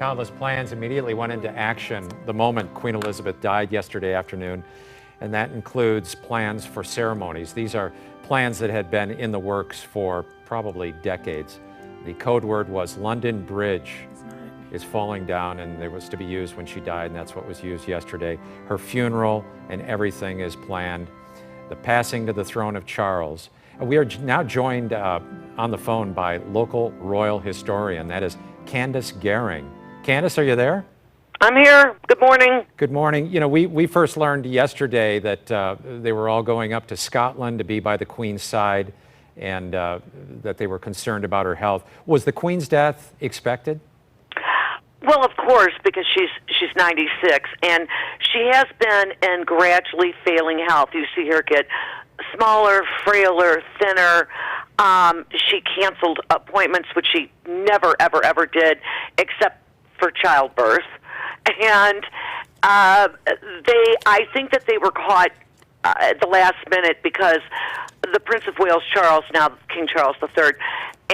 countless plans immediately went into action the moment Queen Elizabeth died yesterday afternoon, and that includes plans for ceremonies. These are plans that had been in the works for probably decades. The code word was London Bridge is falling down, and it was to be used when she died, and that's what was used yesterday. Her funeral and everything is planned. The passing to the throne of Charles. We are now joined on the phone by local royal historian, that is Candace Gehring. Candace, are you there? I'm here. Good morning. Good morning. You know, we first learned yesterday that they were all going up to Scotland to be by the Queen's side, and that they were concerned about her health. Was the Queen's death expected? Well, of course, because she's 96, and she has been in gradually failing health. You see her get smaller, frailer, thinner. She canceled appointments, which she never, ever, ever did, except for childbirth. And I think that they were caught at the last minute because the Prince of Wales, Charles, now King Charles III,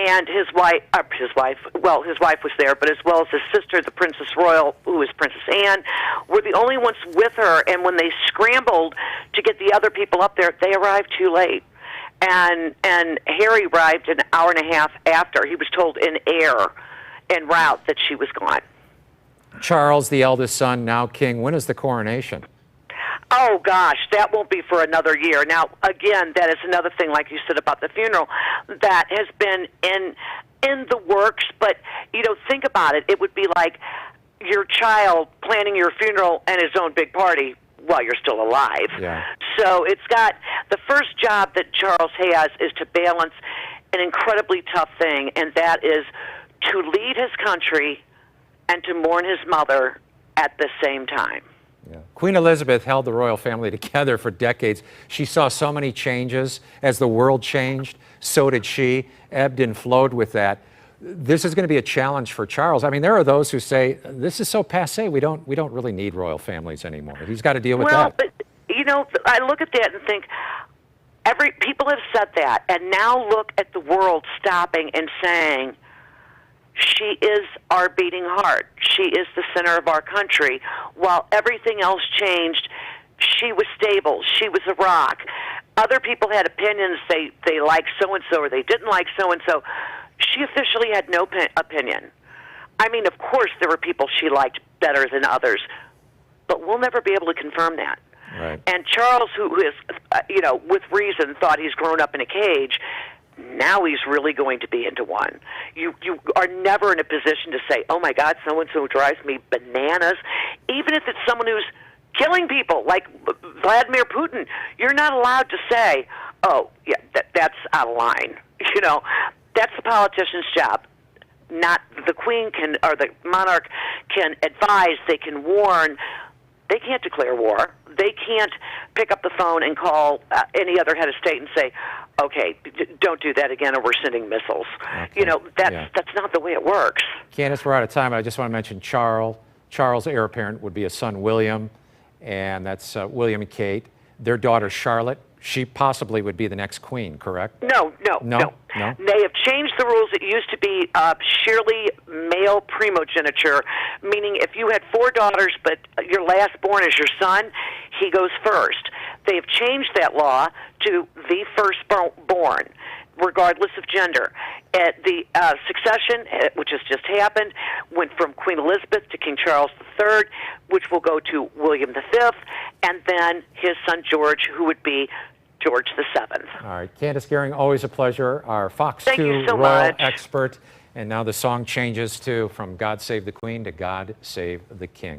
and his wife was there, but as well as his sister, the Princess Royal, who is Princess Anne, were the only ones with her. And when they scrambled to get the other people up there, they arrived too late. And Harry arrived an hour and a half after. He was told en route that she was gone. Charles, the eldest son, now king. When is the coronation? Oh, gosh, that won't be for another year. Now, again, that is another thing, like you said about the funeral, that has been in the works. But, you know, think about it. It would be like your child planning your funeral and his own big party while you're still alive. Yeah. So it's got the first job that Charles has is to balance an incredibly tough thing, and that is to lead his country and to mourn his mother at the same time. Yeah. Queen Elizabeth held the royal family together for decades. She saw so many changes. As the world changed, so did she, ebbed and flowed with that. This is going to be a challenge for Charles. I mean, there are those who say, this is so passé, we don't really need royal families anymore. He's got to deal with that. Well, but, you know, I look at that and think, people have said that, and now look at the world stopping and saying, she is our beating heart. She is the center of our country. While everything else changed, she was stable. She was a rock. Other people had opinions. They liked so-and-so or they didn't like so-and-so. She officially had no opinion. I mean, of course, there were people she liked better than others, but we'll never be able to confirm that. Right. And Charles, who is, you know, with reason, thought he's grown up in a cage, now he's really going to be into one. You are never in a position to say, oh, my God, so-and-so drives me bananas. Even if it's someone who's killing people, like Vladimir Putin, you're not allowed to say, oh, yeah, that's out of line. You know, that's the politician's job. Not the queen can, or the monarch can advise, they can warn. They can't declare war. They can't pick up the phone and call any other head of state and say, okay, don't do that again, or we're sending missiles. Okay. You know, that's not the way it works. Candace, we're out of time. I just want to mention Charles. Charles' heir apparent would be a son, William, and that's William and Kate. Their daughter, Charlotte, she possibly would be the next queen, correct? No. They have changed the rules. It used to be sheerly male primogeniture, meaning if you had 4 daughters but your last born is your son, he goes first. They have changed that law to the firstborn, regardless of gender. The succession, which has just happened, went from Queen Elizabeth to King Charles III, which will go to William V, and then his son George, who would be George VII. All right, Candace Gehring, always a pleasure. Our Fox 2 so royal much. expert. And now the song changes to from God Save the Queen to God Save the King.